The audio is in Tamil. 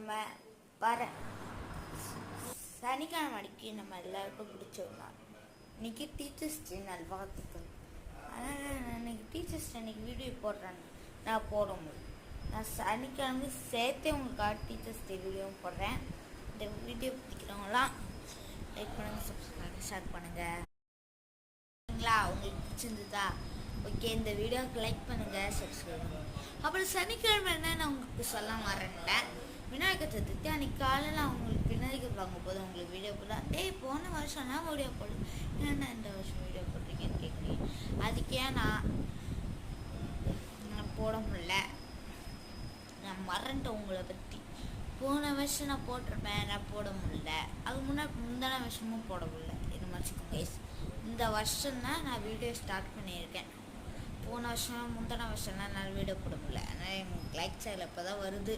நம்ம வர சனிக்கிழமை அன்னைக்கு நம்ம எல்லாருக்கும் பிடிச்ச ஒரு நாள். இன்னைக்கு டீச்சர்ஸ் டே நல்வாழ்த்துக்கள். ஆனால் நான் இன்னைக்கு டீச்சர்ஸ் டே அன்னைக்கு வீடியோ போடுறேன், நான் போட முடியும். நான் சனிக்கிழமை சேர்த்தே உங்களுக்காக டீச்சர்ஸ் டே வீடியோவும் போடுறேன். இந்த வீடியோ பிடிக்கிறவங்களாம் லைக் பண்ணுங்கள், சப்ஸ்கிரைப் ஷேர் பண்ணுங்கள். உங்களுக்கு பிடிச்சிருந்ததா? ஓகே, இந்த வீடியோவுக்கு லைக் பண்ணுங்கள், சப்ஸ்கிரைப் பண்ணுங்கள். அப்புறம் சனிக்கிழமை என்ன நான் உங்களுக்கு சொல்ல மாறேன்ட்டேன். விநாயகர் சதுர்த்தி அன்றைக்கி காலையில் அவங்களுக்கு விநாயகர் வாங்க போது உங்களுக்கு வீடியோ போடலாம். போன வருஷம்லாம் வீடியோ போடல, ஏன்னா இந்த வருஷம் வீடியோ போட்டிருக்கேன்னு கேட்குறீங்க. அதுக்கே நான் போட முடியல, நான் மறந்துட்டேன் உங்களை பற்றி. போன வருஷம் நான் போட்டிருப்பேன், நான் போட முடியல. அது முந்தின வருஷமும் போட முடியல. இது மாதிரி இந்த வருஷம்தான் நான் வீடியோ ஸ்டார்ட் பண்ணியிருக்கேன். போன வருஷம் முந்தின வருஷம்லாம் நான் வீடியோ போட முடியல. ஆனால் எனக்கு லைக்ஸ் அதில் இப்போ தான் வருது.